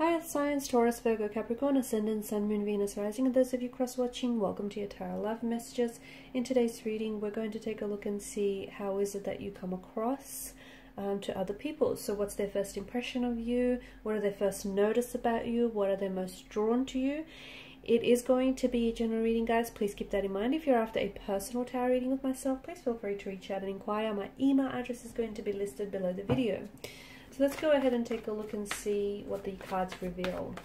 Hi, Science, Taurus, Virgo, Capricorn, Ascendant, Sun, Moon, Venus, Rising, and those of you cross-watching, welcome to your Tarot Love Messages. In today's reading, we're going to take a look and see how is it that you come across to other people. So what's their first impression of you? What do they first notice about you? What are they most drawn to you? It is going to be a general reading, guys. Please keep that in mind. If you're after a personal tarot reading with myself, please feel free to reach out and inquire. My email address is going to be listed below the video. So let's go ahead and take a look and see what the cards reveal.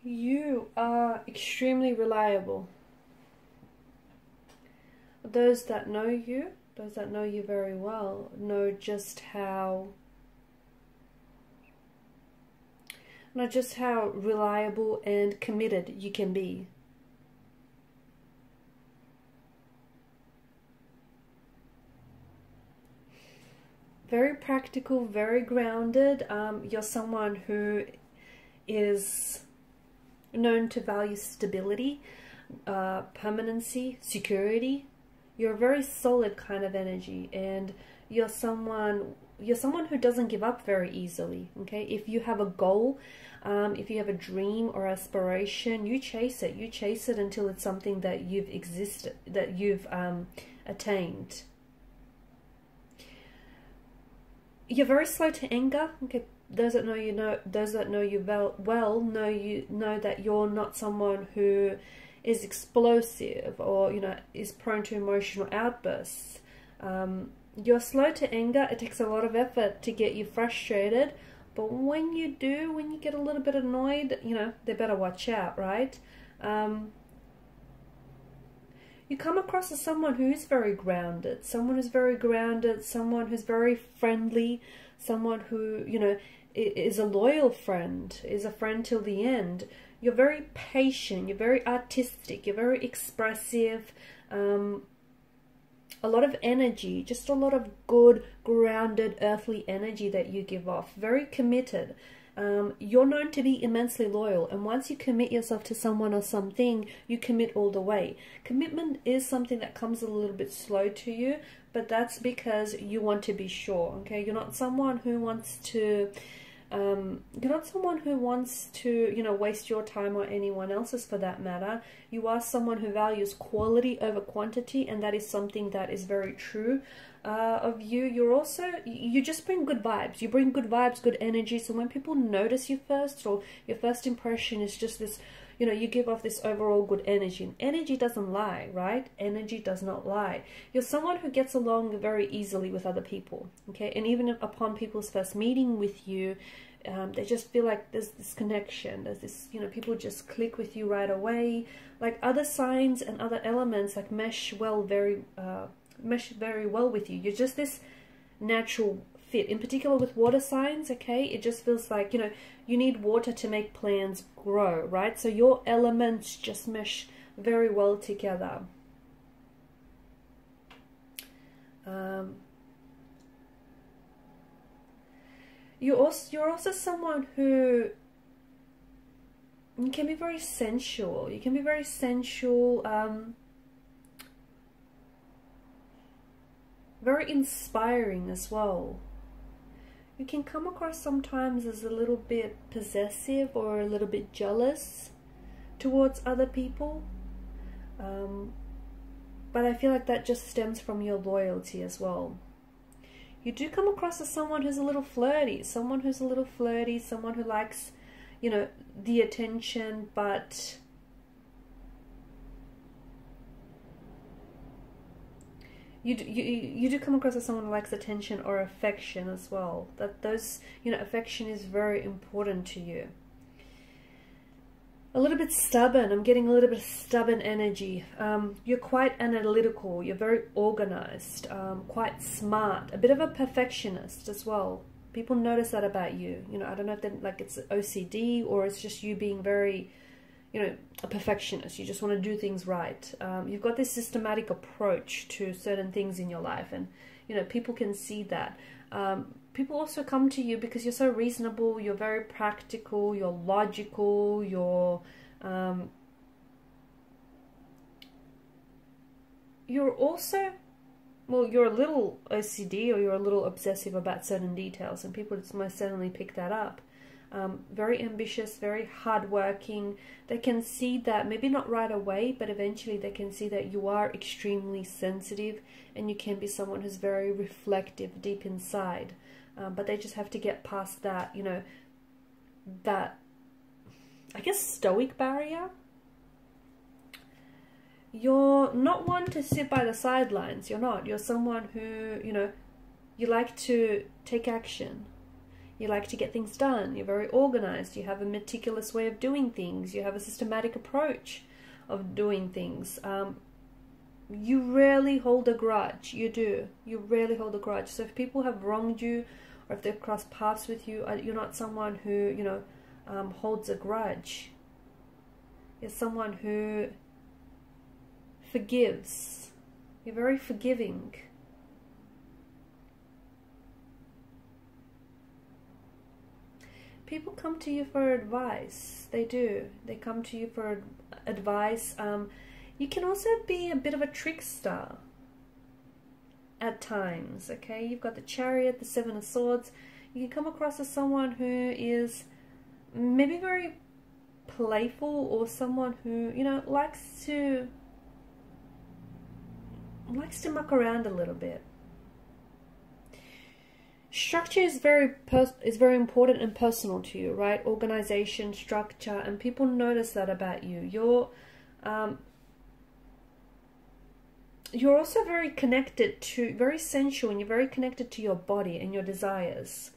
You are extremely reliable. Those that know you very well, know just how reliable and committed you can be. Very practical, very grounded. You're someone who is known to value stability, permanency, security. You're a very solid kind of energy, and you're someone who doesn't give up very easily. Okay, if you have a goal, if you have a dream or aspiration, you chase it. You chase it until it's something that you've attained. You're very slow to anger. Okay. Those that know you know. Those that know you well know that you're not someone who is explosive or is prone to emotional outbursts. You're slow to anger. It takes a lot of effort to get you frustrated, but when you get a little bit annoyed, they better watch out, right? You come across as someone who is very grounded, someone who's very friendly, someone who is a loyal friend, is a friend till the end. You're very patient, you're very artistic, you're very expressive, a lot of energy, just a lot of good, grounded, earthly energy that you give off. Very committed. You're known to be immensely loyal, and once you commit yourself to someone or something, you commit all the way. Commitment is something that comes a little bit slow to you, but that's because you want to be sure. Okay, you're not someone who wants to waste your time or anyone else's for that matter. You are someone who values quality over quantity, and that is something that is very true of you. You just bring good vibes. You bring good vibes, good energy. So when people notice you first, or your first impression is just this, you give off this overall good energy. And energy doesn't lie, right? Energy does not lie. You're someone who gets along very easily with other people, okay? And even upon people's first meeting with you, they just feel like there's this connection. There's this, people just click with you right away. Like other signs and other elements like mesh very well with you. You're just this natural fit. In particular with water signs, okay, it just feels like you need water to make plants grow, right? So your elements just mesh very well together. You're also someone who can be very sensual. You can be very sensual, very inspiring as well. You can come across sometimes as a little bit possessive or a little bit jealous towards other people. But I feel like that just stems from your loyalty as well. you do come across as someone who's a little flirty, someone who likes, you know, the attention, but you do come across as someone who likes attention or affection as well. That those, you know, affection is very important to you. A little bit stubborn. I'm getting a little bit of stubborn energy. You're quite analytical. You're very organized, quite smart, a bit of a perfectionist as well. People notice that about you. You know, I don't know if then, like, it's OCD or it's just you being very, you know, a perfectionist. You just want to do things right. You've got this systematic approach to certain things in your life, and, you know, people can see that. People also come to you because you're so reasonable, you're very practical, you're logical, you're also, well, you're a little OCD or you're a little obsessive about certain details, and people just most certainly pick that up. Very ambitious, very hardworking. They can see that, maybe not right away, but eventually they can see that you are extremely sensitive, and you can be someone who's very reflective deep inside. But they just have to get past that, you know, that, I guess, stoic barrier. You're not one to sit by the sidelines. You're not. You're someone who, you know, you like to take action. You like to get things done. You're very organized. You have a meticulous way of doing things. You have a systematic approach of doing things. You rarely hold a grudge. You do. You rarely hold a grudge. So if people have wronged you, or if they've crossed paths with you, you're not someone who, you know, holds a grudge. You're someone who forgives. You're very forgiving. People come to you for advice. They do. They come to you for advice. You can also be a bit of a trickster at times, okay? You've got the Chariot, the Seven of Swords. You can come across as someone who is maybe very playful, or someone who, you know, likes to muck around a little bit. Structure is very important and personal to you, right? Organization, structure, and people notice that about you. You're also very connected to, very sensual, and you're very connected to your body and your desires.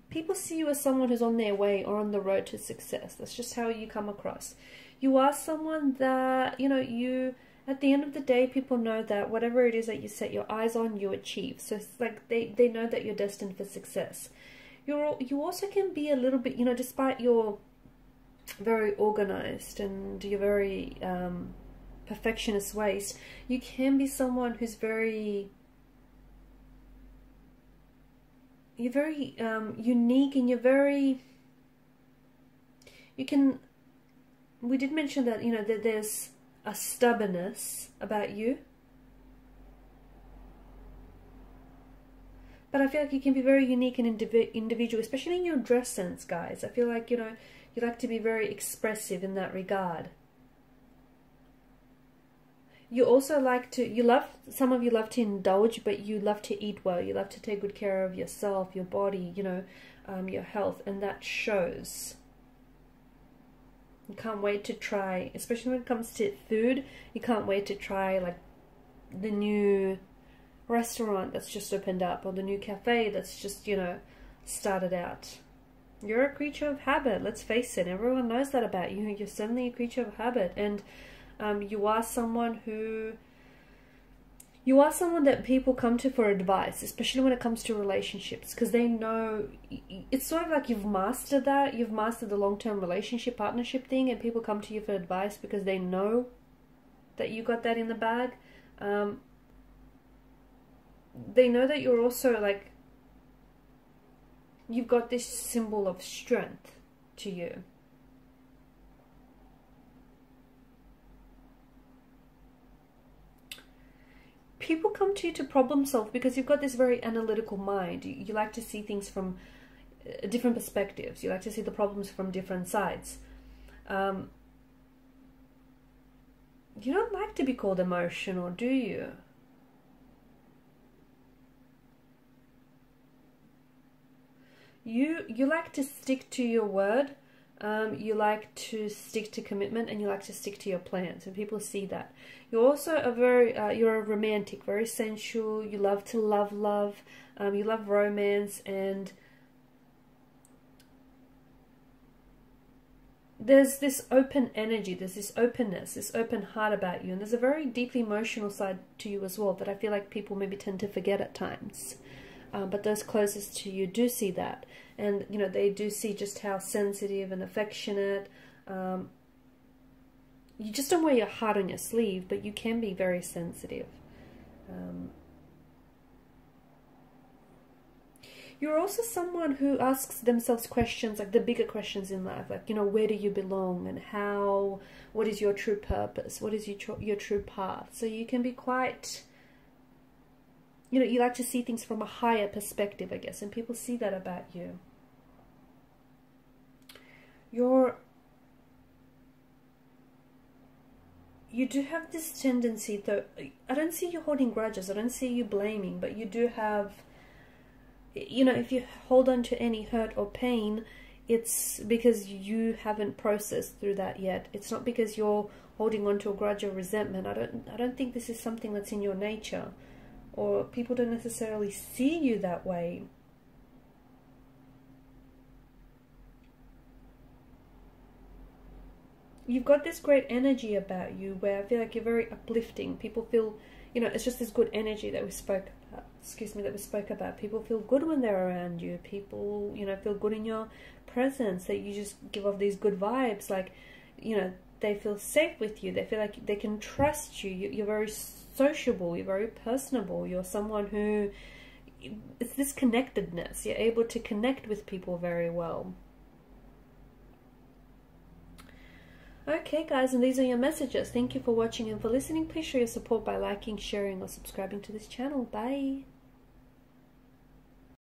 People see you as someone who's on their way or on the road to success. That's just how you come across. You are someone that, you know, you, at the end of the day, people know that whatever it is that you set your eyes on, you achieve. So it's like they know that you're destined for success. You also can be a little bit, you know, despite your very organized and your very perfectionist ways, you can be someone who's very, you're very unique, and you're very, you can, we did mention that, you know, that there's a stubbornness about you, but I feel like you can be very unique and individual, especially in your dress sense, guys. I feel like, you know, you like to be very expressive in that regard. You also like to, some of you love to indulge, but you love to eat well. You love to take good care of yourself, your body, you know, your health, and that shows. You can't wait to try, especially when it comes to food, you can't wait to try, like, the new restaurant that's just opened up, or the new cafe that's just, you know, started out. You're a creature of habit, let's face it. Everyone knows that about you. You're certainly a creature of habit, and you are someone that people come to for advice, especially when it comes to relationships, because they know, it's sort of like you've mastered that. You've mastered the long-term relationship, partnership thing, and people come to you for advice because they know that you got that in the bag. They know that you're also, like, you've got this symbol of strength to you. People come to you to problem solve because you've got this very analytical mind. You like to see things from different perspectives. You like to see the problems from different sides. You don't like to be called emotional, do you? You like to stick to your word. You like to stick to commitment, and you like to stick to your plans, and people see that. You're also a very you're a romantic, very sensual. You love to love. You love romance, and there's this open energy, there's this openness, this open heart about you, and there's a very deeply emotional side to you as well that I feel like people maybe tend to forget at times. But those closest to you do see that, and you know, they do see just how sensitive and affectionate. You just don't wear your heart on your sleeve, but you can be very sensitive. You're also someone who asks themselves questions, like the bigger questions in life, like, you know, where do you belong, and how, what is your true purpose, what is your true path. So you can be quite, you know, you like to see things from a higher perspective, I guess, and people see that about you. You do have this tendency, though, I don't see you holding grudges, I don't see you blaming, but you do have, you know, if you hold on to any hurt or pain, it's because you haven't processed through that yet. It's not because you're holding on to a grudge or resentment. I don't think this is something that's in your nature, or people don't necessarily see you that way. You've got this great energy about you where I feel like you're very uplifting. People feel, you know, it's just this good energy that we spoke about. Excuse me, that we spoke about. People feel good when they're around you. People, you know, feel good in your presence. That you just give off these good vibes. Like, you know, they feel safe with you. They feel like they can trust you. You're very sociable. You're very personable. You're someone who, it's this connectedness. You're able to connect with people very well. Okay guys, and these are your messages. Thank you for watching and for listening. Please show your support by liking, sharing or subscribing to this channel. Bye.